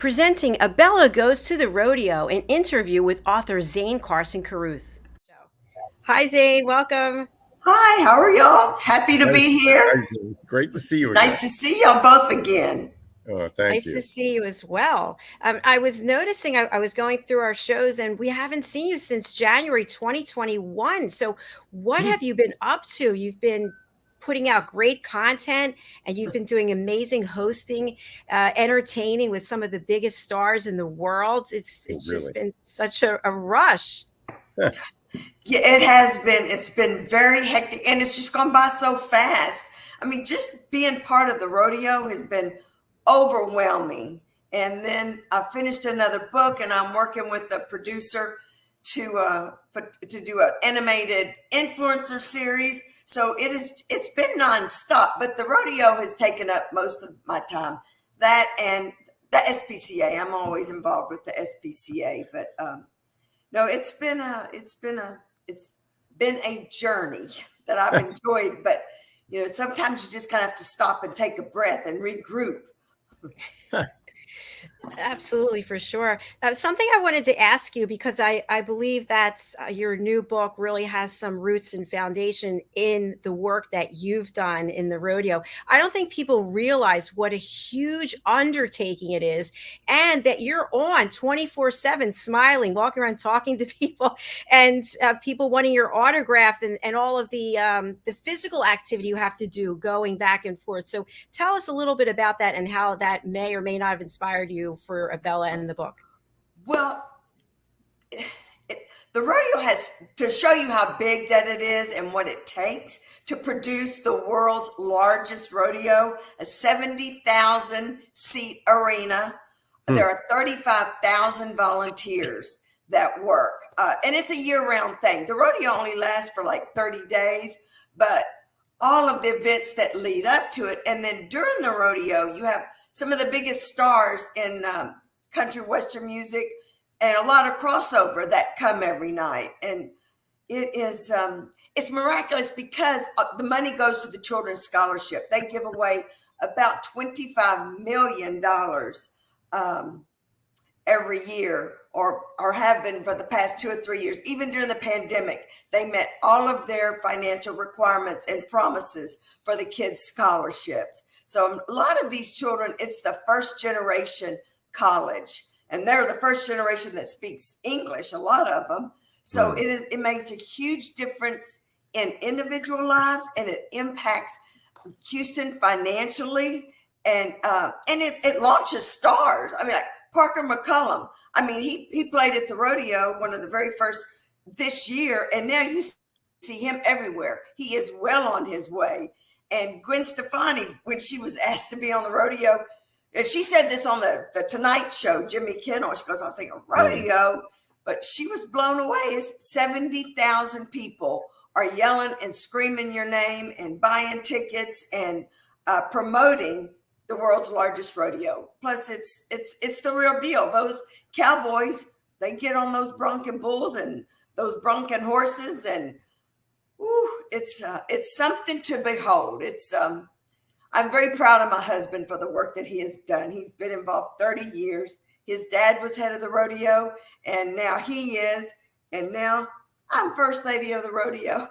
presenting Abella Goes to the Rodeo, an interview with author Zane Carson Carruth. Hi, Zane. Welcome. Hi, how are y'all? Happy to Hi, be hi, here. Zane. Great to see you again. Nice to see y'all both again. Oh, thank Nice to you. see you as well. I was noticing, I was going through our shows, and we haven't seen you since January 2021. So, what Hmm. have you been up to? You've been putting out great content, and you've been doing amazing hosting, entertaining with some of the biggest stars in the world. It's Oh, it's just really? been such a rush. Yeah, it has been. It's been very hectic and it's just gone by so fast. I mean, just being part of the rodeo has been overwhelming. And then I finished another book and I'm working with the producer to do an animated influencer series. So it's been nonstop, but the rodeo has taken up most of my time. That and the SPCA. I'm always involved with the SPCA, but no, it's been a journey that I've enjoyed, but sometimes you just kind of have to stop and take a breath and regroup. Absolutely, for sure. Something I wanted to ask you, because I believe that your new book really has some roots and foundation in the work that you've done in the rodeo. I don't think people realize what a huge undertaking it is, and that you're on 24/7, smiling, walking around, talking to people, and people wanting your autograph, and all of the physical activity you have to do going back and forth. So tell us a little bit about that and how that may or may not have inspired you for Abella and the book. Well, the rodeo has to show you how big that it is and what it takes to produce the world's largest rodeo, a 70,000 seat arena. Hmm. There are 35,000 volunteers that work, and it's a year-round thing. The rodeo only lasts for like 30 days, but all of the events that lead up to it, and then during the rodeo, you have some of the biggest stars in country western music, and a lot of crossover that come every night. And it's miraculous because the money goes to the children's scholarship. They give away about $25 million every year, or have been for the past 2 or 3 years. Even during the pandemic, they met all of their financial requirements and promises for the kids' scholarships. So a lot of these children, it's the first generation college, and they're the first generation that speaks English, a lot of them. So Hmm. it makes a huge difference in individual lives, and it impacts Houston financially, and it launches stars. I mean, like Parker McCullum. I mean, he played at the rodeo, one of the very first this year, and now you see him everywhere. He is well on his way. And Gwen Stefani, when she was asked to be on the rodeo, and she said this on the Tonight Show, Jimmy Kimmel, she goes, I was thinking Hmm. rodeo, but she was blown away. It's 70,000 people are yelling and screaming your name and buying tickets and promoting the world's largest rodeo. Plus, it's the real deal. Those cowboys, they get on those bronking bulls and those bronking horses, and it's something to behold. I'm very proud of my husband for the work that he has done. He's been involved 30 years. His dad was head of the rodeo, and now he is, and now I'm first lady of the rodeo.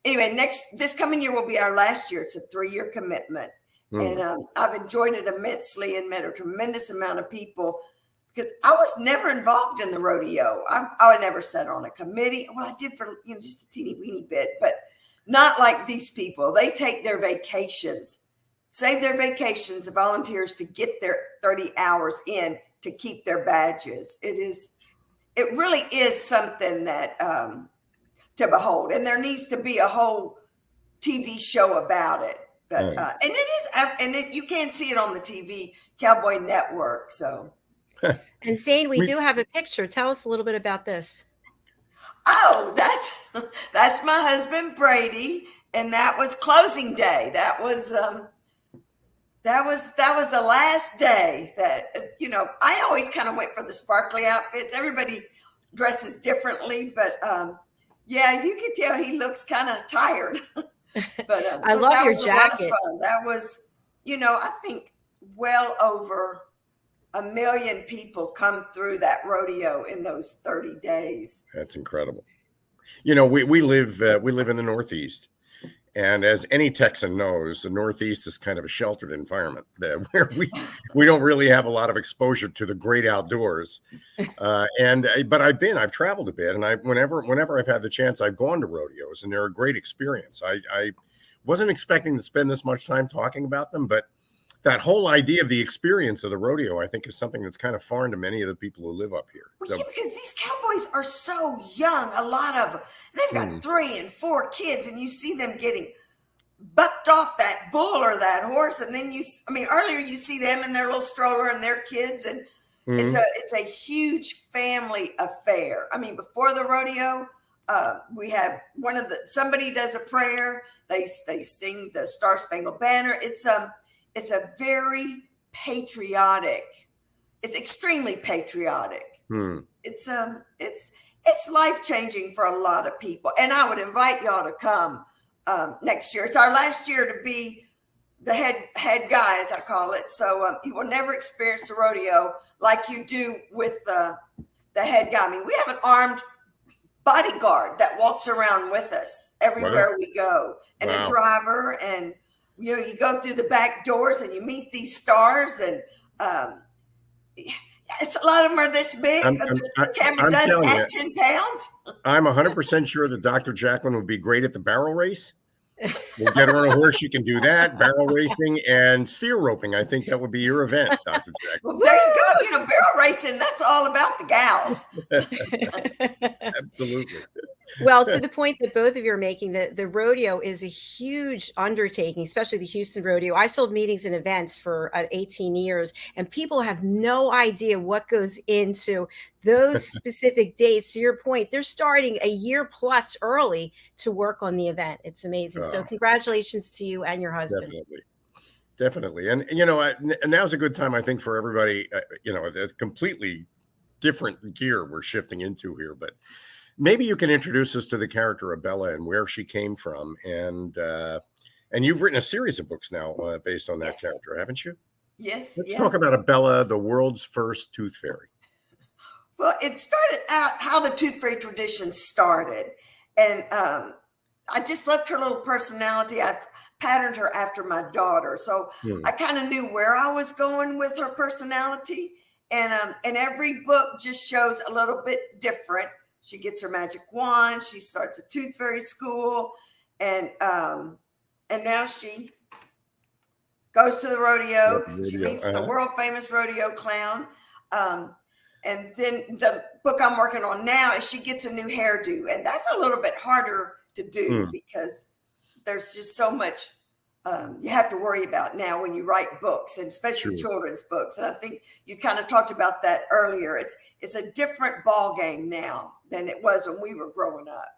Anyway, this coming year will be our last year. It's a 3-year commitment, and Hmm. I've enjoyed it immensely and met a tremendous amount of people because I was never involved in the rodeo. I never sat on a committee. Well, I did for just a teeny weeny bit, but not like these people. They take their vacations, save their vacations, the volunteers, to get their 30 hours in to keep their badges. It really is something that to behold, and there needs to be a whole TV show about it. But Right. and it is, you can't see it on the TV Cowboy Network. So, And Zane, we We do have a picture. Tell us a little bit about this. oh, that's my husband Brady, and that was closing day. That was the last day that I always kind of went for the sparkly outfits. Everybody dresses differently, but yeah, you could tell he looks kind of tired. But I love that your was a lot of jacket. fun. That was, I think well over 1 million people come through that rodeo in those 30 days. That's incredible. You know, we live in the Northeast, and as any Texan knows, the Northeast is kind of a sheltered environment where we don't really have a lot of exposure to the great outdoors. But I've traveled a bit, and whenever I've had the chance, I've gone to rodeos, and they're a great experience. I wasn't expecting to spend this much time talking about them, but that whole idea of the experience of the rodeo, I think, is something that's kind of foreign to many of the people who live up here. Well, yeah, because these cowboys are so young, a lot of them. They've got 3 and 4 kids, and you see them getting bucked off that bull or that horse. And then earlier you see them in their little stroller and their kids, and it's a huge family affair. I mean, before the rodeo, we have somebody does a prayer. They sing the Star Spangled Banner. It's a very patriotic. It's extremely patriotic. It's life-changing for a lot of people. And I would invite y'all to come next year. It's our last year to be the head guy, as I call it. So you will never experience the rodeo like you do with the head guy. I mean, we have an armed bodyguard that walks around with us everywhere we go, and a driver, and you go through the back doors and you meet these stars, and it's a lot of them are this big. The camera does add 10 pounds. I'm 100% sure that Dr. JACALYN would be great at the barrel race. We'll get her on a horse. You can do that, barrel racing and steer roping. I think that would be your event, Dr. JACALYN. Well, there you go. Barrel racing, that's all about the gals. Absolutely. Well, to the point that both of you are making, the rodeo is a huge undertaking, especially the Houston rodeo. I sold meetings and events for 18 years, and people have no idea what goes into those specific days. To your point, they're starting a year plus early to work on the event. It's amazing. So congratulations to you and your husband. Definitely. And, now's a good time, I think, for everybody, a completely different gear we're shifting into here, but maybe you can introduce us to the character Abella and where she came from. And you've written a series of books now based on that character, haven't you? Yes. Let's talk about Abella, the world's first tooth fairy. Well, it started out how the tooth fairy tradition started. And I just loved her little personality. I patterned her after my daughter. So I kind of knew where I was going with her personality. And every book just shows a little bit different. She gets her magic wand. She starts a tooth fairy school, and now she goes to the rodeo. She meets the world famous rodeo clown. And then the book I'm working on now is she gets a new hairdo, and that's a little bit harder to do because there's just so much you have to worry about now when you write books, and especially children's books. And I think you kind of talked about that earlier. It's a different ball game now than it was when we were growing up.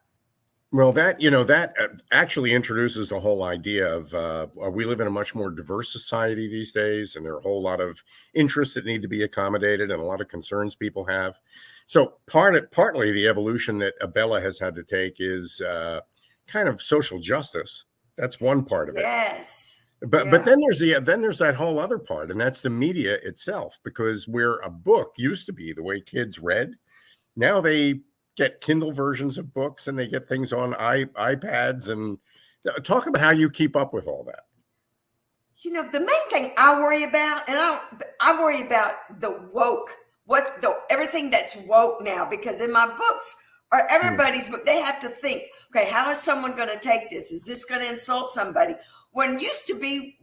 Well, that actually introduces the whole idea of we live in a much more diverse society these days, and there are a whole lot of interests that need to be accommodated and a lot of concerns people have. So partly the evolution that Abella has had to take is kind of social justice. That's one part of it. Yes. But then there's that whole other part, and that's the media itself, because where a book used to be the way kids read, now they get Kindle versions of books and they get things on iPads. And talk about how you keep up with all that. The main thing I worry about, and I worry about the woke, everything that's woke now, because in my books or everybody's book, they have to think, okay, how is someone going to take this? Is this going to insult somebody? When used to be,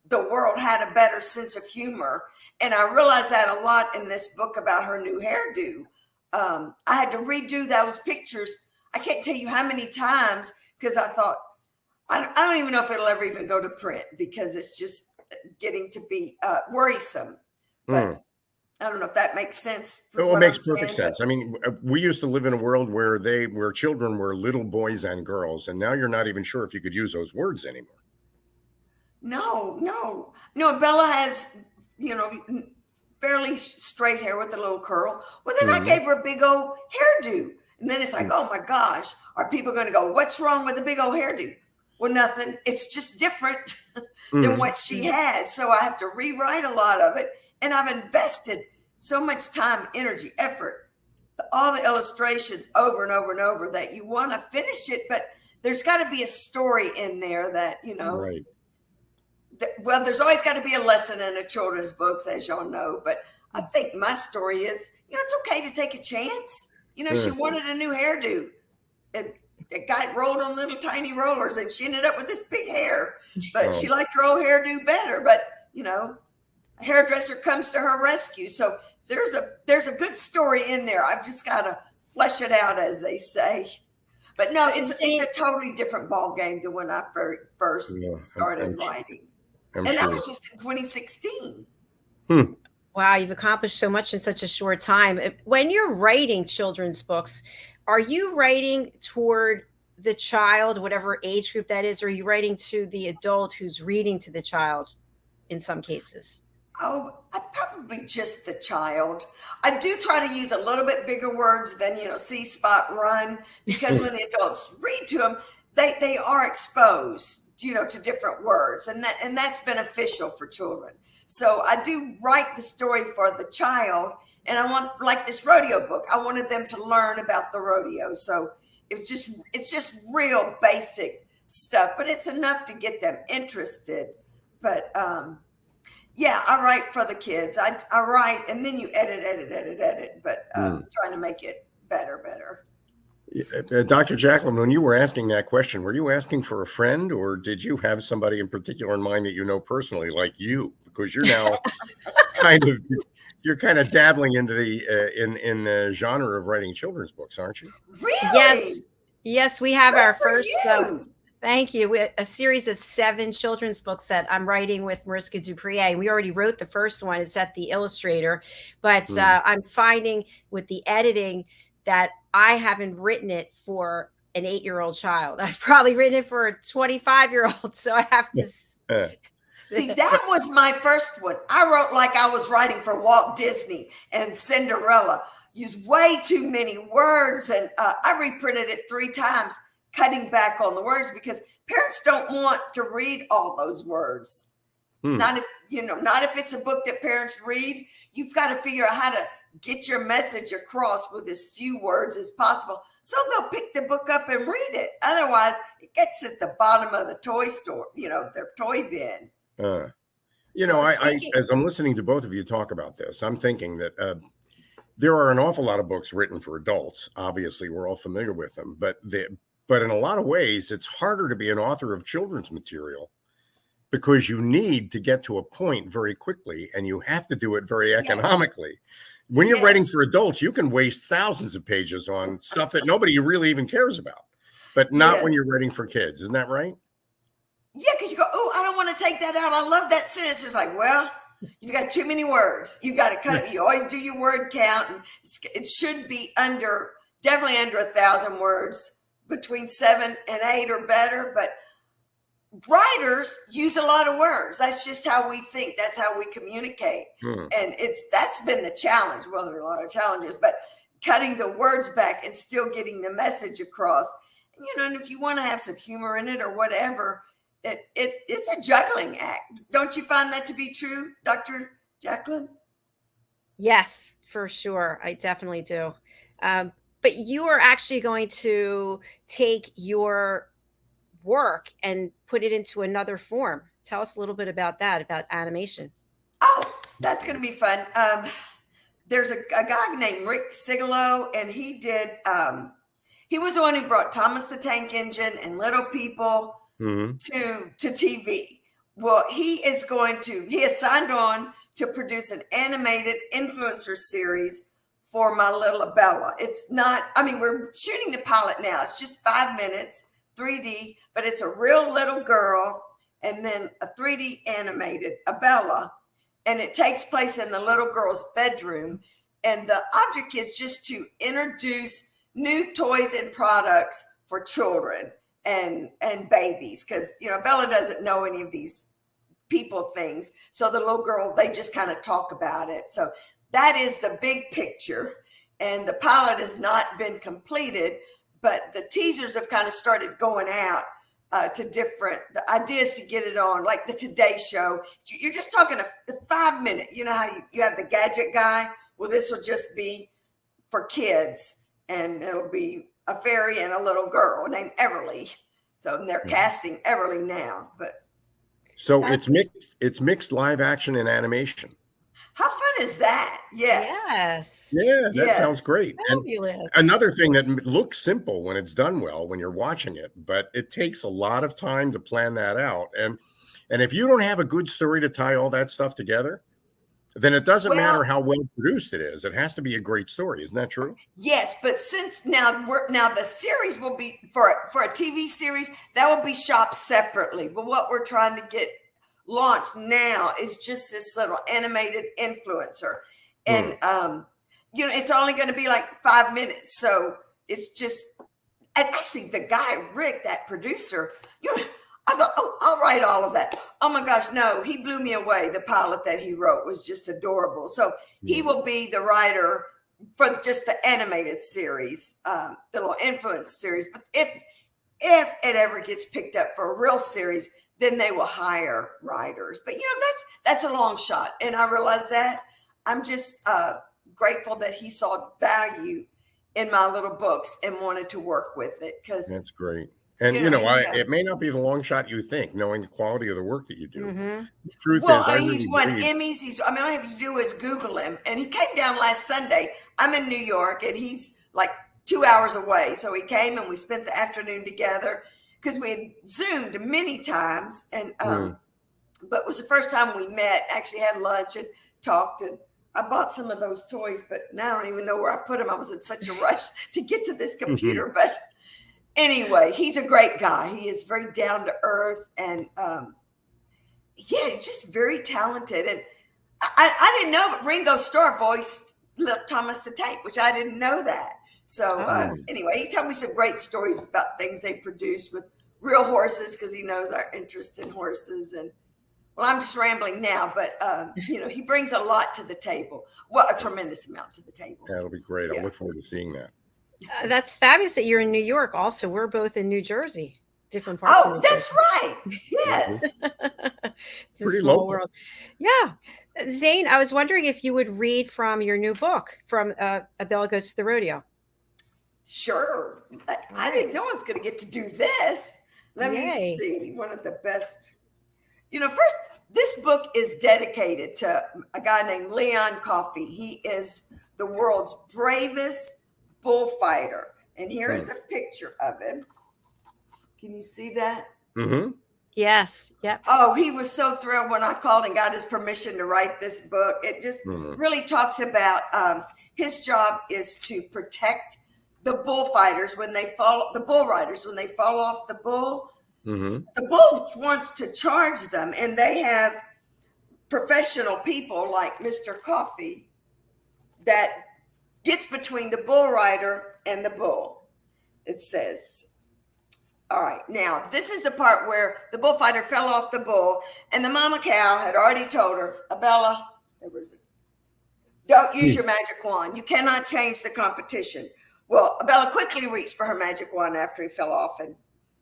the world had a better sense of humor. And I realized that a lot in this book about her new hairdo. I had to redo those pictures. I can't tell you how many times, because I thought, I don't even know if it'll ever even go to print, because it's just getting to be worrisome. But I don't know if that makes sense. It makes perfect sense. I mean, we used to live in a world where children were little boys and girls, and now you're not even sure if you could use those words anymore. No. Bella has, fairly straight hair with a little curl. Well, then I gave her a big old hairdo. And then it's like, oh my gosh, are people going to go, what's wrong with the big old hairdo? Well, nothing. It's just different than what she had. So I have to rewrite a lot of it. And I've invested so much time, energy, effort, all the illustrations over and over and over that you want to finish it, but there's got to be a story in there that, Right. well, there's always got to be a lesson in a children's books, as y'all know. But I think my story is, it's okay to take a chance. She wanted a new hairdo. It got rolled on little tiny rollers, and she ended up with this big hair. But she liked her old hairdo better. But a hairdresser comes to her rescue. So there's a good story in there. I've just got to flesh it out, as they say. But no, it's a totally different ball game than when I first started writing. And that was just in 2016. Wow, you've accomplished so much in such a short time. When you're writing children's books, are you writing toward the child, whatever age group that is, or are you writing to the adult who's reading to the child in some cases? Oh, probably just the child. I do try to use a little bit bigger words than, see, spot, run, because when the adults read to them, they are exposed, to different words, and that's beneficial for children. So I do write the story for the child, and I want, like this rodeo book, I wanted them to learn about the rodeo. So it's just real basic stuff, but it's enough to get them interested. But yeah, I write for the kids. I write, and then you edit, but trying to make it better. Dr. JACALYN, when you were asking that question, were you asking for a friend, or did you have somebody in particular in mind that you know personally, like you? Because you're now kind of dabbling into in the genre of writing children's books, aren't you? Really? Yes, we have our first. You. Thank you. A series of 7 children's books that I'm writing with Mariska Duprier. We already wrote the first one. It's at the Illustrator, but I'm finding with the editing that I haven't written it for an 8-year-old child. I've probably written it for a 25-year-old. So I have to. See, that was my first one. I wrote like I was writing for Walt Disney and Cinderella. Used way too many words, and I reprinted it 3 times, cutting back on the words because parents don't want to read all those words. Not if it's a book that parents read. You've got to figure out how to get your message across with as few words as possible, so they'll pick the book up and read it. Otherwise, it gets at the bottom of the toy store, their toy bin. As I'm listening to both of you talk about this, I'm thinking that there are an awful lot of books written for adults. Obviously, we're all familiar with them, but in a lot of ways, it's harder to be an author of children's material because you need to get to a point very quickly, and you have to do it very economically. Yes. When you're writing for adults, you can waste thousands of pages on stuff that nobody really even cares about, but not when you're writing for kids. Isn't that right? Yeah, because you go, oh, I don't want to take that out. I love that sentence. It's like, well, you've got too many words. You got to cut it. You always do your word count, and it should be definitely under 1,000 words, between 7 and 8 or better. But writers use a lot of words. That's just how we think. That's how we communicate. And that's been the challenge. Well, there are a lot of challenges, but cutting the words back and still getting the message across. And if you want to have some humor in it or whatever, it's a juggling act. Don't you find that to be true, Dr. JACALYN? Yes, for sure. I definitely do. But you are actually going to take your work and put it into another form. Tell us a little bit about that, about animation. Oh, that's going to be fun. There's a guy named Rick Sigalo, and he was the one who brought Thomas the Tank Engine and Little People to TV. Well, he has signed on to produce an animated influencer series for my little Abella. We're shooting the pilot now. It's just 5 minutes, 3D, but it's a real little girl and then a 3D animated Abella. And it takes place in the little girl's bedroom. And the object is just to introduce new toys and products for children and babies. Because, Abella doesn't know any of these people things. So the little girl, they just kind of talk about it. So that is the big picture. And the pilot has not been completed, but the teasers have kind of started going out. to different the ideas to get it on, like the Today Show. You're just talking a 5 minute. You know how you have the gadget guy? Well, this will just be for kids, and it'll be a fairy and a little girl named Everly. So they're casting Everly now, but so it's mixed live action and animation. how fun is that? Yes. Yes. Yeah, that Yes. sounds great. Fabulous. And another thing that looks simple when it's done well, when you're watching it, but it takes a lot of time to plan that out. And if you don't have a good story to tie all that stuff together, then it doesn't matter how well produced it is. It has to be a great story. Isn't that true? Yes, but since now the series will be for a TV series that will be shopped separately. But what we're trying to get launched now is just this little animated influencer, and it's only going to be like 5 minutes. So it's just, and actually the guy Rick, that producer, I thought, oh, I'll write all of that. Oh my gosh, no, he blew me away. The pilot that he wrote was just adorable. So he will be the writer for just the animated series, the little influence series. But if it ever gets picked up for a real series, then they will hire writers. But that's a long shot, and I realize that. I'm just grateful that he saw value in my little books and wanted to work with it, because that's great. And it may not be the long shot you think, knowing the quality of the work that you do. The truth is, he's won Emmys. All I have to do is Google him, and he came down last Sunday. I'm in New York, and he's like 2 hours away. So he came, and we spent the afternoon together because we had Zoomed many times, and but it was the first time we met. Actually, had lunch and talked, and I bought some of those toys, but now I don't even know where I put them. I was in such a rush to get to this computer, but. Anyway, he's a great guy. He is very down to earth, and he's just very talented. And I didn't know, but Ringo Starr voiced Thomas the Tank, which I didn't know that. So anyway, he told me some great stories about things they produced with real horses, because he knows our interest in horses. And well, I'm just rambling now, but he brings a lot to the table. Well, a tremendous amount to the table. That'll be great. I look forward to seeing that. That's fabulous that you're in New York. Also, we're both in New Jersey, different parts. Oh, that's right. Yes. It's a small world. Yeah. Zane, I was wondering if you would read from your new book, from Abella Goes to the Rodeo. Sure. I didn't know I was going to get to do this. Let me see. One of the best. First, this book is dedicated to a guy named Leon Coffey. He is the world's bravest bullfighter, and here is a picture of him. Can you see that? Yes. Yep. Oh, he was so thrilled when I called and got his permission to write this book. It just really talks about his job is to protect the bullfighters when they fall, the bull riders when they fall off the bull. The bull wants to charge them, and they have professional people like Mr. Coffey that gets between the bull rider and the bull. It says, all right, now this is the part where the bullfighter fell off the bull, and the mama cow had already told her, Abella, don't use your magic wand. You cannot change the competition. Well, Abella quickly reached for her magic wand after he fell off, and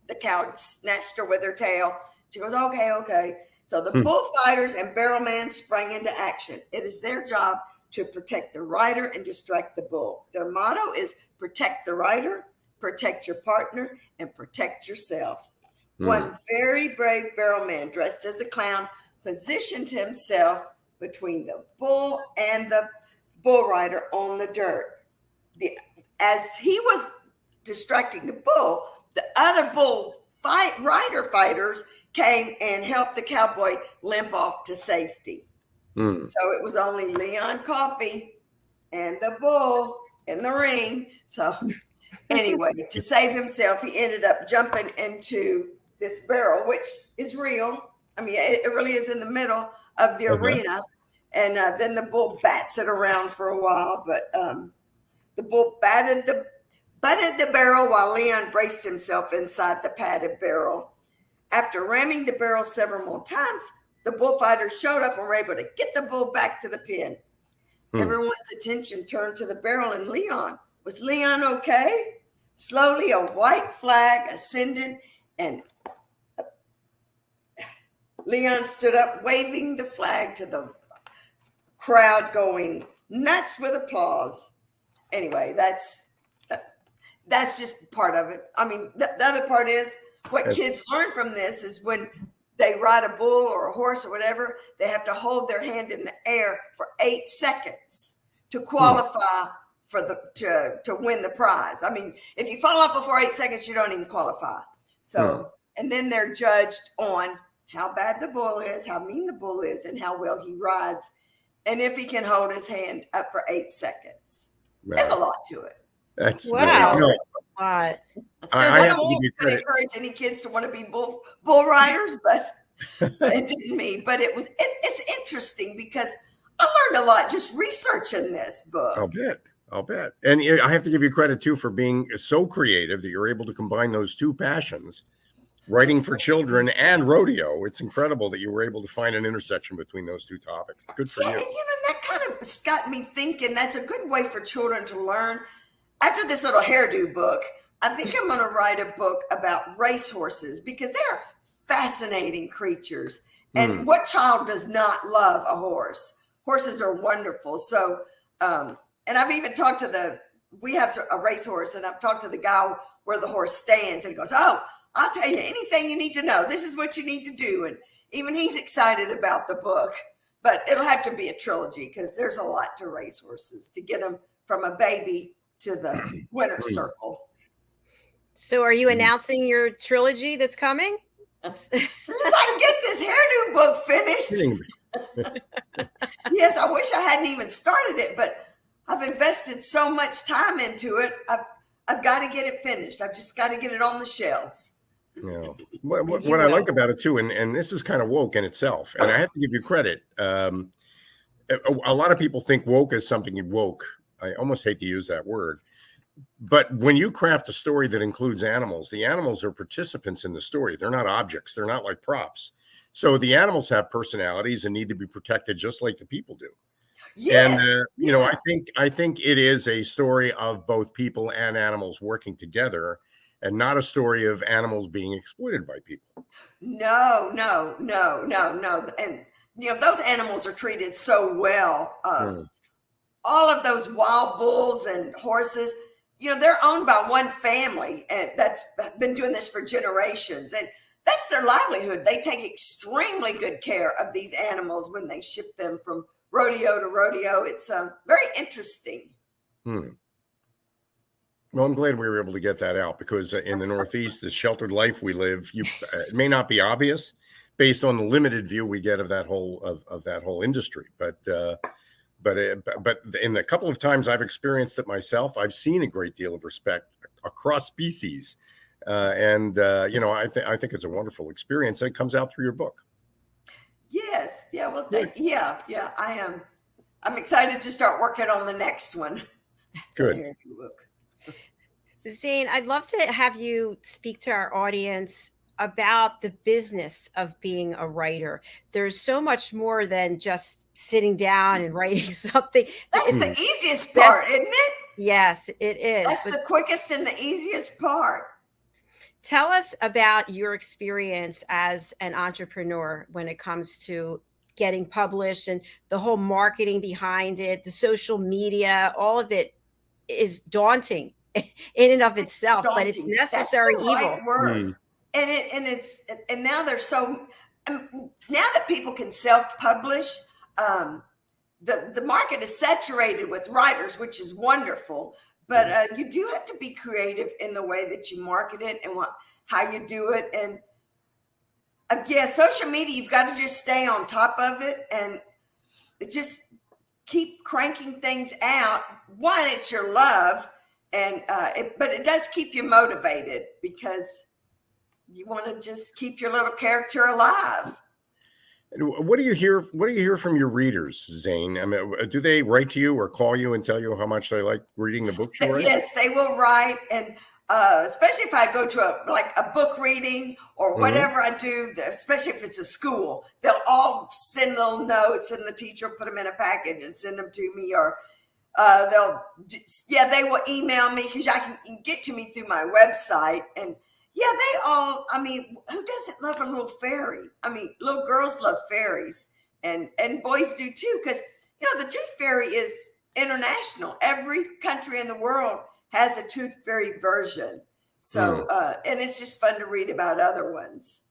the cow snatched her with her tail. She goes, okay. So the bullfighters and barrelman sprang into action. It is their job to protect the rider and distract the bull. Their motto is protect the rider, protect your partner, and protect yourselves. One very brave barrelman dressed as a clown positioned himself between the bull and the bull rider on the dirt. As he was distracting the bull, the other bull rider fighters came and helped the cowboy limp off to safety. So it was only Leon Coffey and the bull in the ring. So anyway, to save himself, he ended up jumping into this barrel, which is real. I mean, it really is in the middle of the arena. And then the bull bats it around for a while. But the bull butted the barrel while Leon braced himself inside the padded barrel. After ramming the barrel several more times, the bullfighters showed up and were able to get the bull back to the pen. Everyone's attention turned to the barrel and Leon. Was Leon okay? Slowly, a white flag ascended, and Leon stood up, waving the flag to the crowd, going nuts with applause. Anyway, that's just part of it. I mean, the other part is what kids learn from this is when they ride a bull or a horse or whatever, they have to hold their hand in the air for 8 seconds to qualify for to win the prize. I mean, if you fall off before 8 seconds, you don't even qualify. So, and then they're judged on how bad the bull is, how mean the bull is, and how well he rides, and if he can hold his hand up for 8 seconds. Wow. There's a lot to it. That's wow. No, What? So I have to give you credit. Encourage any kids to want to be bull riders, but it didn't me. But it's interesting because I learned a lot just researching this book. I'll bet. And I have to give you credit too for being so creative that you're able to combine those two passions, writing for children and rodeo. It's incredible that you were able to find an intersection between those two topics. Good for you. You know, that kind of got me thinking that's a good way for children to learn. After this little hairdo book, I think I'm going to write a book about racehorses because they're fascinating creatures. And what child does not love a horse? Horses are wonderful. So, and I've even talked to we have a racehorse, and I've talked to the guy where the horse stands, and he goes, "Oh, I'll tell you anything you need to know. This is what you need to do." And even he's excited about the book, but it'll have to be a trilogy because there's a lot to racehorses to get them from a baby to the winner's circle. So are you announcing your trilogy that's coming? As soon as I can get this hairdo book finished. Yes, I wish I hadn't even started it, but I've invested so much time into it. I've got to get it finished. I've just got to get it on the shelves. Yeah. What I like about it too, and this is kind of woke in itself, and I have to give you credit. A lot of people think woke is something you woke. I almost hate to use that word. But when you craft a story that includes animals, the animals are participants in the story. They're not objects. They're not like props. So the animals have personalities and need to be protected just like the people do. Yes. And, you know, I think it is a story of both people and animals working together and not a story of animals being exploited by people. No. And, you know, those animals are treated so well. All of those wild bulls and horses, you know, they're owned by one family and that's been doing this for generations. And that's their livelihood. They take extremely good care of these animals when they ship them from rodeo to rodeo. It's very interesting. Well, I'm glad we were able to get that out because in the Northeast, the sheltered life we live, it may not be obvious based on the limited view we get of that whole industry, but in the couple of times I've experienced it myself, I've seen a great deal of respect across species, and you know, I think it's a wonderful experience, and it comes out through your book. Yes, yeah, well, yeah, I am. I'm excited to start working on the next one. Good. Zane, I'd love to have you speak to our audience about the business of being a writer. There's so much more than just sitting down and writing something. That's the easiest part, isn't it? Yes, it is. That's the quickest and the easiest part. Tell us about your experience as an entrepreneur when it comes to getting published and the whole marketing behind it, the social media, all of it is daunting in and of itself, but it's necessary evil. Right word. And now there's now that people can self-publish, the market is saturated with writers, which is wonderful. But you do have to be creative in the way that you market it and how you do it. And social media, you've got to just stay on top of it and just keep cranking things out. One, it's your love, but it does keep you motivated because you want to just keep your little character alive. What do you hear? What do you hear from your readers, Zane? I mean, do they write to you or call you and tell you how much they like reading the books you write? Yes, they will write, and especially if I go to a book reading or whatever I do, especially if it's a school, they'll all send little notes, and the teacher will put them in a package and send them to me, or they will email me because I can get to me through my website, and Yeah, they all, I mean, who doesn't love a little fairy? I mean, little girls love fairies and boys do too, because, you know, the tooth fairy is international. Every country in the world has a tooth fairy version. So, and it's just fun to read about other ones.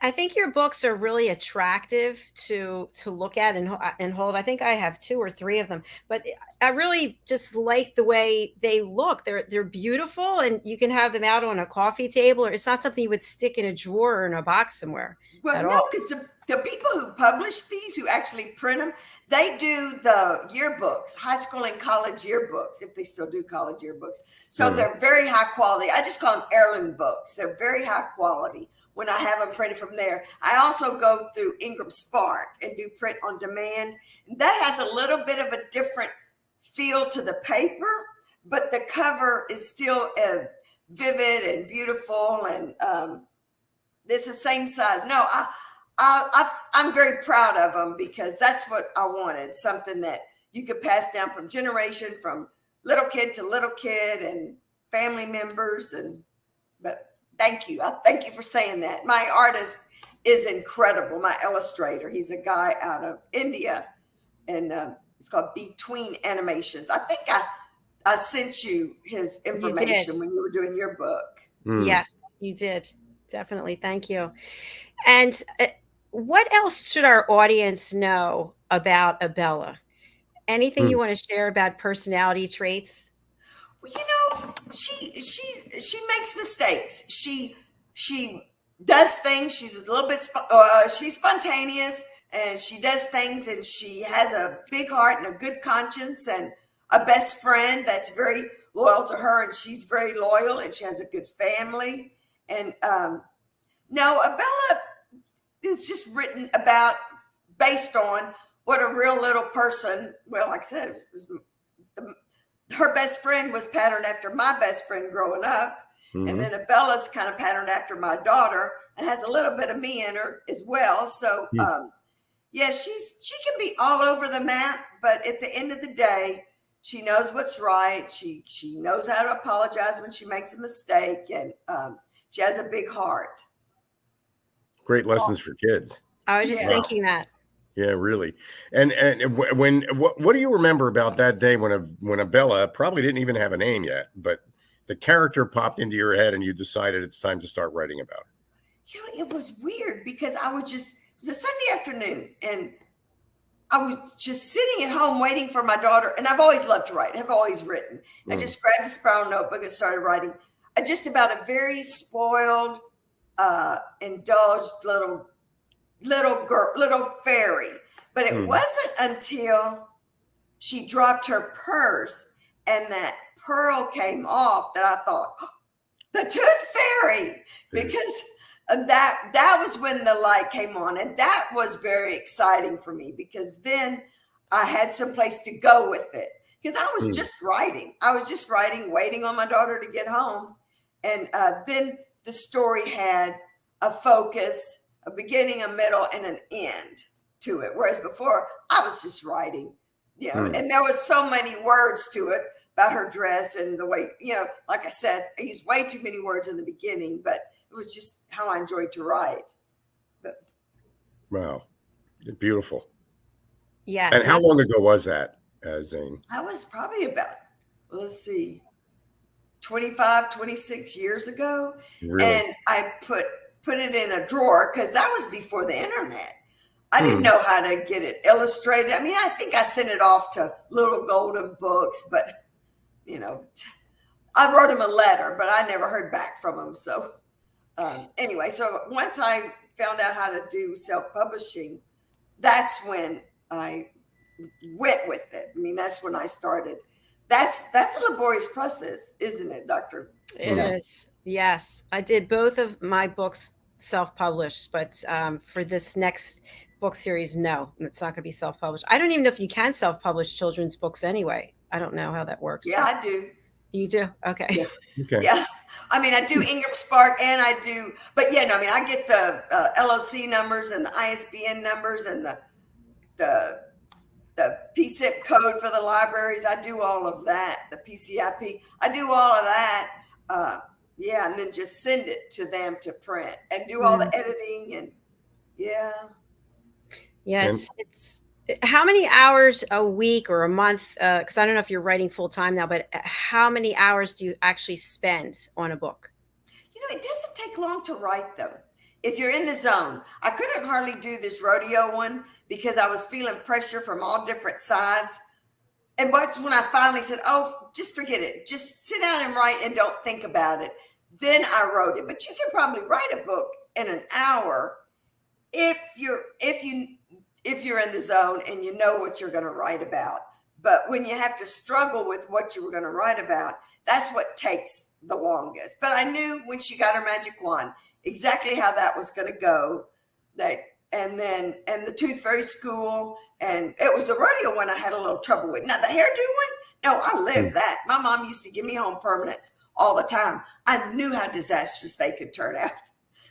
I think your books are really attractive to look at and hold. I think I have 2 or 3 of them, but I really just like the way they look. They're beautiful, and you can have them out on a coffee table, or it's not something you would stick in a drawer or in a box somewhere Well, at no, all. because the people who publish these, who actually print them, they do the yearbooks, high school and college yearbooks, if they still do college yearbooks. So they're very high quality. I just call them heirloom books. They're very high quality when I have them printed from there. I also go through Ingram Spark and do print on demand. And that has a little bit of a different feel to the paper, but the cover is still vivid and beautiful, and it's the same size. No, I'm very proud of them because that's what I wanted. Something that you could pass down from generation, from little kid to little kid and family members. But thank you. I thank you for saying that. My artist is incredible. My illustrator, he's a guy out of India, and it's called Between Animations. I think I sent you his information when you were doing your book. Yes, you did. Definitely. Thank you. And what else should our audience know about Abella? Anything you want to share about personality traits? Well, you know, she makes mistakes. She does things. She's a little bit she's spontaneous, and she does things, and she has a big heart and a good conscience and a best friend that's very loyal to her, and she's very loyal, and she has a good family. And no, Abella is just written about based on what a real little person. Well, like I said, her best friend was patterned after my best friend growing up, and then Abella's kind of patterned after my daughter and has a little bit of me in her as well. So, yeah, she can be all over the map, but at the end of the day, she knows what's right. She knows how to apologize when she makes a mistake, and she has a big heart. Great lessons for kids. I was just thinking that. Yeah, really. And when what do you remember about that day when Abella probably didn't even have a name yet, but the character popped into your head and you decided it's time to start writing about her? You know, it was weird because it was a Sunday afternoon, and I was just sitting at home waiting for my daughter. And I've always loved to write. I've always written. I just grabbed a spiral notebook and started writing. Just about a very spoiled, indulged little girl, little fairy. But it wasn't until she dropped her purse and that pearl came off that I thought, oh, the tooth fairy, because that was when the light came on, and that was very exciting for me because then I had some place to go with it, because I was just writing. I was just writing, waiting on my daughter to get home, and then the story had a focus, a beginning, a middle, and an end to it. Whereas before, I was just writing, you know, and there was so many words to it about her dress and the way, you know, like I said, I used way too many words in the beginning, but it was just how I enjoyed to write. But Wow, beautiful. Yes. And how long ago was that, Zane? I was probably about, let's see, 25, 26 years ago. Really? And I put it in a drawer because that was before the internet. I didn't know how to get it illustrated. I mean, I think I sent it off to Little Golden Books, but, you know, I wrote him a letter, but I never heard back from him. So anyway, so once I found out how to do self-publishing, that's when I went with it. I mean, that's when I started. That's a laborious process, isn't it, Doctor? It is. Yes. I did both of my books self-published, but for this next book series, no, it's not going to be self-published. I don't even know if you can self-publish children's books anyway. I don't know how that works. Yeah, I do. You do? Okay. Yeah. Okay. Yeah. I mean, I do Ingram Spark, and I do, but yeah, no, I mean, I get the LOC numbers and the ISBN numbers and the PSIP code for the libraries. I do all of that. The PCIP. I do all of that. Yeah, and then just send it to them to print and do all the editing and yeah. Yeah, And it's how many hours a week or a month? Because I don't know if you're writing full time now, but how many hours do you actually spend on a book? You know, it doesn't take long to write them if you're in the zone. I couldn't hardly do this rodeo one because I was feeling pressure from all different sides. And that's when I finally said, oh, just forget it. Just sit down and write and don't think about it. Then I wrote it. But you can probably write a book in an hour if you're in the zone and you know what you're going to write about. But when you have to struggle with what you were going to write about, that's what takes the longest. But I knew when she got her magic wand exactly how that was going to go. And the Tooth Fairy School, and it was the rodeo one I had a little trouble with. Now the hairdo one, no, I lived that. My mom used to give me home permanents all the time. I knew how disastrous they could turn out.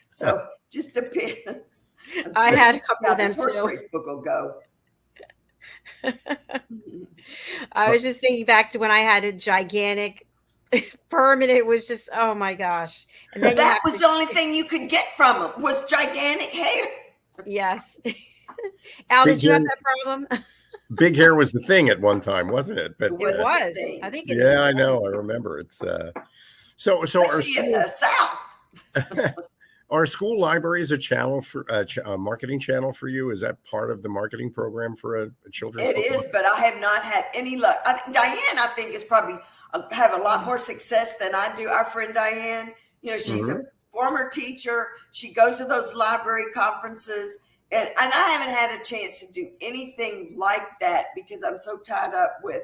So just depends. I had a couple of them this horse too. race book will go. I was just thinking back to when I had a gigantic permanent. It was just, oh my gosh. And then That was the only thing you could get from them was gigantic hair. Yes. Al, did you have that problem? big hair was the thing at one time, wasn't it? But It was. I think it yeah, I know. I remember. It's so Especially in the South. Are school libraries a channel for a marketing channel for you? Is that part of the marketing program for a children's It book is, club? but I have not had any luck. Diane, I think, is probably have a lot more success than I do. Our friend Diane, you know, she's a former teacher. She goes to those library conferences, and I haven't had a chance to do anything like that because I'm so tied up with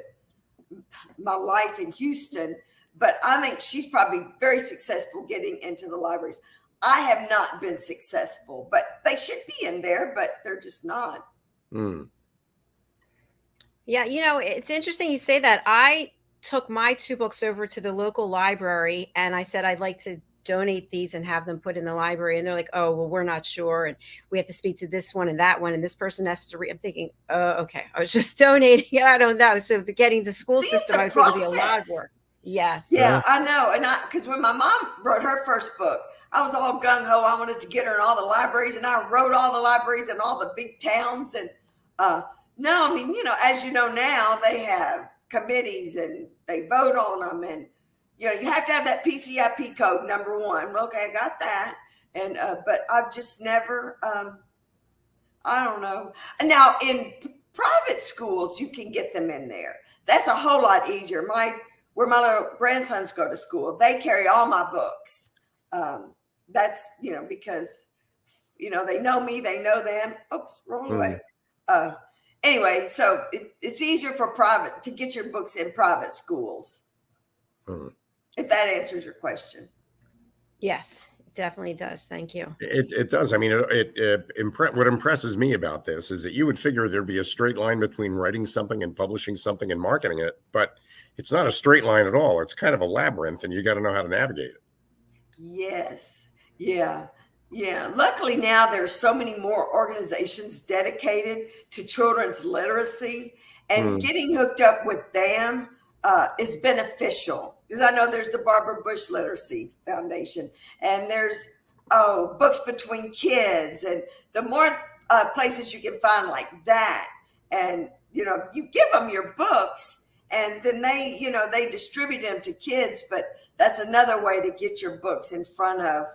my life in Houston. But I think she's probably very successful getting into the libraries. I have not been successful, but they should be in there, but they're just not. Yeah, you know, it's interesting you say that. I took my 2 books over to the local library and I said I'd like to donate these and have them put in the library. And they're like, oh, well, we're not sure. And we have to speak to this one and that one. And this person has to read. I'm thinking, oh, okay. I was just donating. I don't know. So the getting to school system, I think would be a lot of work. Yes. Yeah, I know. And because when my mom wrote her first book, I was all gung ho. I wanted to get her in all the libraries, and I wrote all the libraries in all the big towns. And no, I mean, you know, as you know now, they have committees and they vote on them, and you know, you have to have that PCIP code #1. Okay, I got that. And but I've just never. I don't know. Now in private schools, you can get them in there. That's a whole lot easier. Where my little grandsons go to school, they carry all my books. That's, you know, because, you know, they know me, they know them. Oops, wrong way. Anyway, so it's easier for private to get your books in private schools. If that answers your question. Yes, it definitely does. Thank you. It does. I mean, what impresses me about this is that you would figure there'd be a straight line between writing something and publishing something and marketing it, but it's not a straight line at all. It's kind of a labyrinth, and you got to know how to navigate it. Yes. Yeah. Yeah. Luckily now there's so many more organizations dedicated to children's literacy, and getting hooked up with them is beneficial, because I know there's the Barbara Bush Literacy Foundation, and there's Books Between Kids, and the more places you can find like that, and you know, you give them your books and then they, you know, they distribute them to kids, but that's another way to get your books in front of,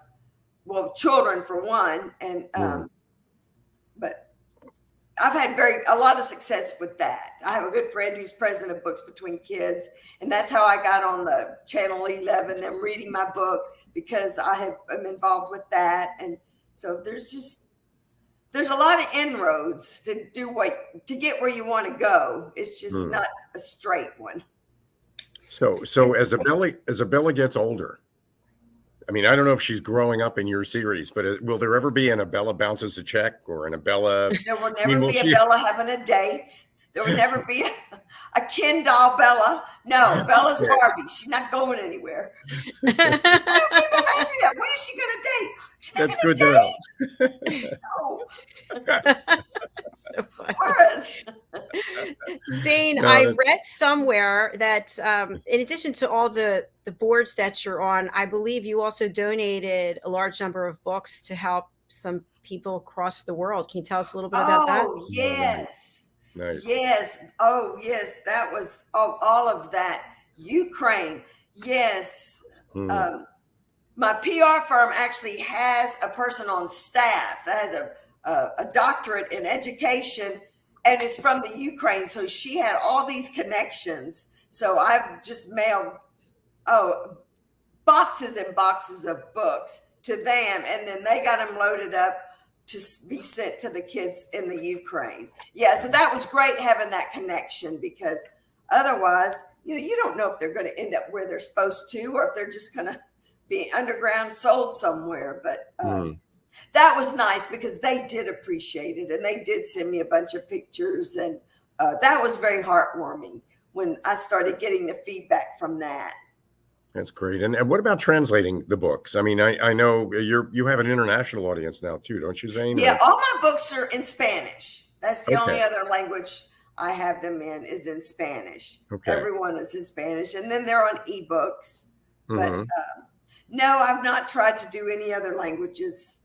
well, children for one. And but I've had a lot of success with that. I have a good friend who's president of Books Between Kids, and that's how I got on the Channel 11, them reading my book, because am involved with that. And so there's a lot of inroads to get where you want to go. It's just not a straight one. So as Abella gets older, I mean, I don't know if she's growing up in your series, but will there ever be an Abella bounces a check or an Abella? There will never be a Bella having a date. There will never be a Ken doll Bella. No, Bella's Barbie. She's not going anywhere. People ask me that. When is she going to date? That's good to know. Oh, So funny. Horace. Zane, No, I that's read somewhere that in addition to all the boards that you're on, I believe you also donated a large number of books to help some people across the world. Can you tell us a little bit about that? Oh, all right. yes. Nice. Yes. Oh, yes. That was all of that. Ukraine. Yes. Hmm. My PR firm actually has a person on staff that has a doctorate in education and is from the Ukraine. So she had all these connections. So I've just mailed, boxes and boxes of books to them, and then they got them loaded up to be sent to the kids in the Ukraine. Yeah, so that was great having that connection, because otherwise, you don't know if they're going to end up where they're supposed to, or if they're just going to be underground sold somewhere. But that was nice because they did appreciate it, and they did send me a bunch of pictures, and that was very heartwarming when I started getting the feedback from that. That's great. And what about translating the books? I mean, I know you have an international audience now too, don't you, Zane? Yeah, all my books are in Spanish. That's the only Okay. other language I have them in is in Spanish. Okay. Everyone is in Spanish, and then they're on ebooks. But Mhm. no, I've not tried to do any other languages.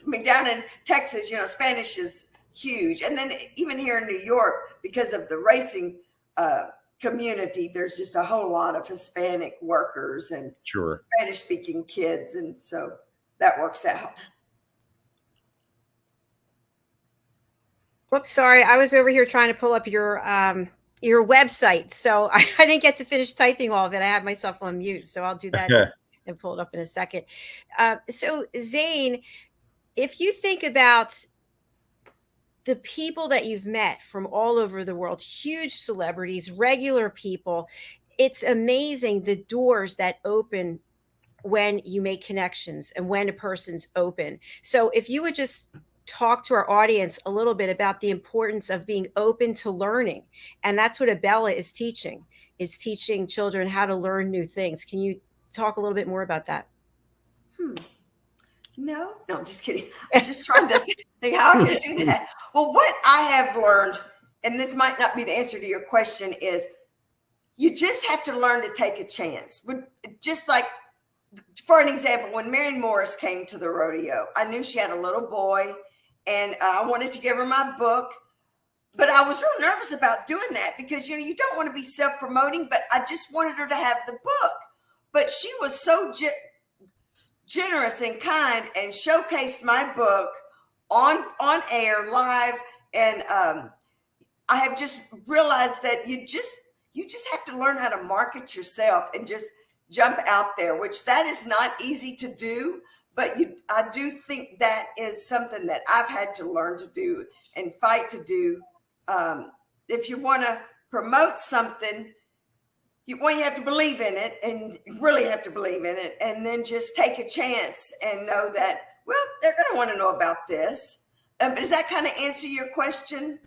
I mean, down in Texas, Spanish is huge, and then even here in New York, because of the racing community, there's just a whole lot of Hispanic workers and Sure. Spanish-speaking kids, and so that works out. Whoops, sorry. I was over here trying to pull up your website, so I didn't get to finish typing all of it. I had myself on mute, so I'll do that and pull it up in a second. So Zane, if you think about the people that you've met from all over the world, huge celebrities, regular people, it's amazing the doors that open when you make connections and when a person's open. So if you would just talk to our audience a little bit about the importance of being open to learning. And that's what Abella is teaching children how to learn new things. Can you talk a little bit more about that? No, I'm just kidding. I'm just trying to think how I can do that. Well, what I have learned, and this might not be the answer to your question, is you just have to learn to take a chance. Just like, for an example, when Marion Morris came to the rodeo, I knew she had a little boy, and I wanted to give her my book, but I was real nervous about doing that because, you don't want to be self-promoting, but I just wanted her to have the book. But she was so generous and kind and showcased my book on air live, and I have just realized that you just have to learn how to market yourself and just jump out there, which that is not easy to do, but I do think that is something that I've had to learn to do and fight to do. If you want to promote something, you have to believe in it, and you really have to believe in it, and then just take a chance and know that, well, they're going to want to know about this. Does that kind of answer your question?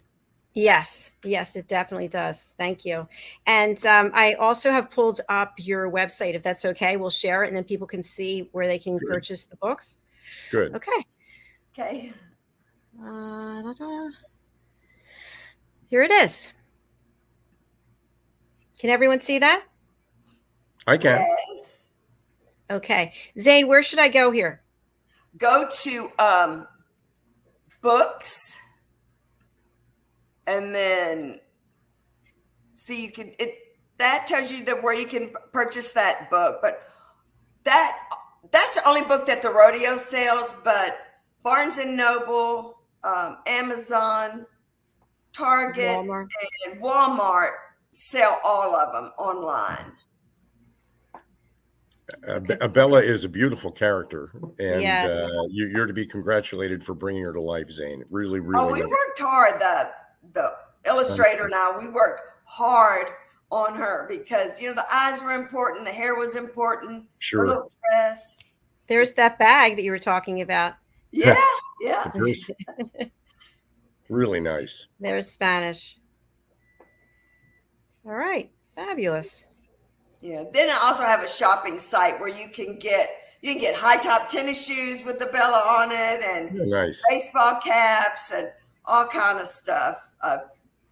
Yes, it definitely does. Thank you. And I also have pulled up your website, if that's okay. We'll share it, and then people can see where they can purchase the books. Good. Okay. Okay. Here it is. Can everyone see that? I can. Yes. Okay. Zane, where should I go here? Go to books, and then see, that tells you where you can purchase that book. But that's the only book that the rodeo sells. But Barnes and Noble, Amazon, Target, and Walmart sell all of them online. Abella is a beautiful character, and Yes. You're to be congratulated for bringing her to life, Zane. Really, really. Oh, we worked hard. The illustrator and I, we worked hard on her because the eyes were important, the hair was important, Sure. Her little dress. There's that bag that you were talking about. Yeah. Really nice. There's Spanish. All right. Fabulous. Yeah. Then I also have a shopping site where you can get You can get high top tennis shoes with Abella on it, and Nice. baseball caps, and all kind of stuff.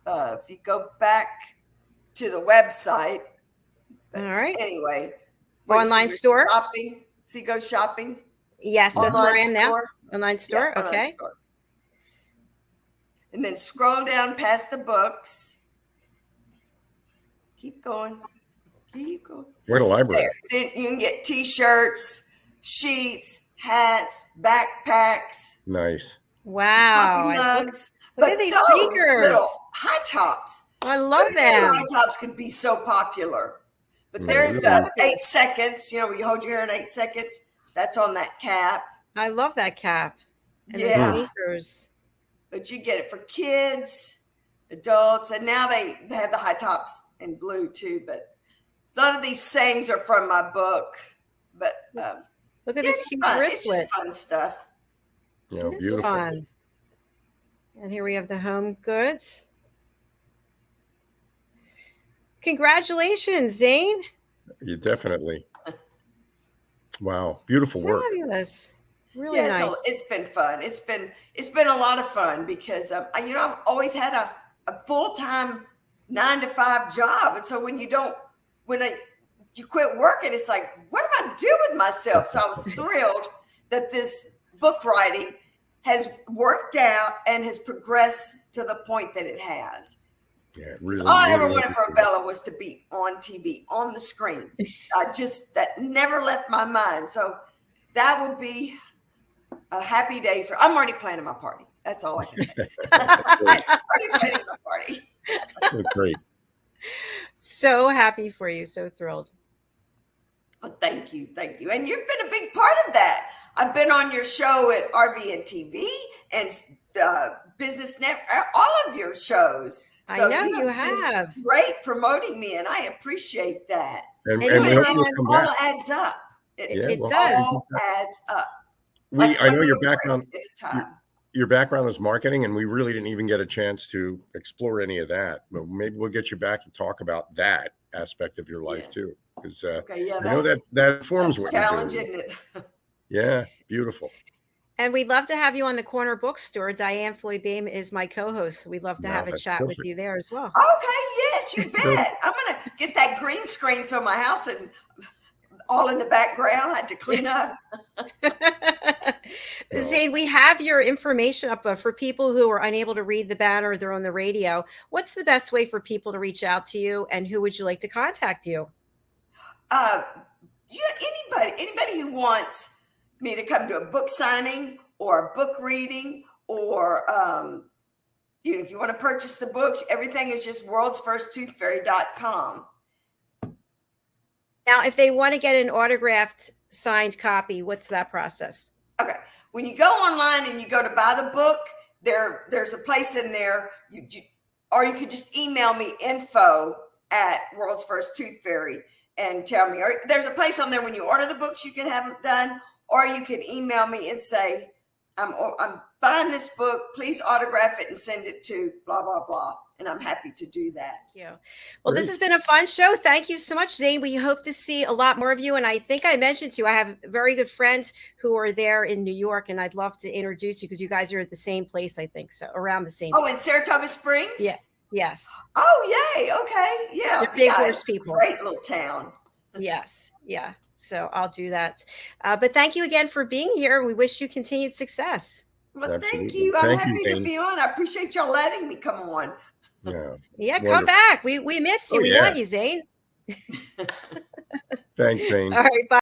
If you go back to the website, All right. anyway, Online store. Shopping. See, go shopping. Yes, that's where I am now. Online store. Yeah, okay. online store. And then scroll down past the books. Keep going. Keep going. What a library. There. Then you can get t-shirts, sheets, hats, backpacks. Nice. Wow. Coffee mugs. Look at these sneakers. Little high tops. I love them. High tops could be so popular. But Yeah, there's really. the 8 seconds. You know, you hold your hair in 8 seconds. That's on that cap. I love that cap. And Yeah. the sneakers. But you get it for kids, adults, and now they have the high tops in blue too. But a lot of these sayings are from my book. But Look at this cute fun. It's wristlet. just fun stuff. Yeah, It is beautiful. fun. And here we have the home goods. Congratulations, Zane. You definitely. Wow, beautiful work. Fabulous. Really Yeah, nice. so it's been fun. It's been a lot of fun because I've always had a full-time 9-to-5 job, and so when you quit working, it's like, what am I doing with myself? So I was thrilled that this book writing has worked out and has progressed to the point that it has. Yeah, really. All I ever really wanted for good. Abella was to be on TV, on the screen. That never left my mind. So that would be a happy day I'm already planning my party. That's all I can say. I'm already planning my party. That's great. So happy for you. So thrilled. Oh, thank you. Thank you. And you've been a big part of that. I've been on your show at RV and TV and Business Net, all of your shows. So I know you have. Great promoting me, and I appreciate that. And And we you hope know, you'll It come all back. adds up. It well, does. all adds up. I know your Like background. at a time. Your background is marketing, and we really didn't even get a chance to explore any of that. But maybe we'll get you back to talk about that aspect of your life Yeah. too, because Okay, yeah, I know that forms that's what you're doing. challenging, isn't it? Yeah, beautiful. And we'd love to have you on the Corner Bookstore. Diane Floyd Bame is my co-host. We'd love to No, have a that's chat with perfect. you there as well. Okay, yes, you bet. I'm gonna get that green screen so my house and all in the background. I had to clean up. Zane, we have your information up for people who are unable to read the banner, they're on the radio. What's the best way for people to reach out to you, and who would you like to contact you? Anybody who wants me to come to a book signing or a book reading, or if you want to purchase the book, everything is just worldsfirsttoothfairy.com. Now, if they want to get an autographed signed copy, what's that process? Okay. When you go online and you go to buy the book, there's a place in there, or you could just email me info at World's First Tooth Fairy and tell me, or there's a place on there when you order the books, you can have them done, or you can email me and say, I'm buying this book, please autograph it and send it to blah, blah, blah. And I'm happy to do that. Thank you. Well, this has been a fun show. Thank you so much, Zane. We hope to see a lot more of you. And I think I mentioned to you, I have very good friends who are there in New York, and I'd love to introduce you because you guys are at the same place, I think, so around the same. Oh, in Saratoga Springs? Yeah. Yes. Oh, yay. Okay. Yeah. They're big horse It's a people. Great little town. Yes. Yeah. So I'll do that. But thank you again for being here. We wish you continued success. Well, thank Absolutely. you. I'm Thank happy you, to Zane. be on. I appreciate y'all letting me come on. Yeah. Yeah, come Wonderful. back. We miss you. Oh, We yeah. want you, Zane. Thanks, Zane. All right. Bye.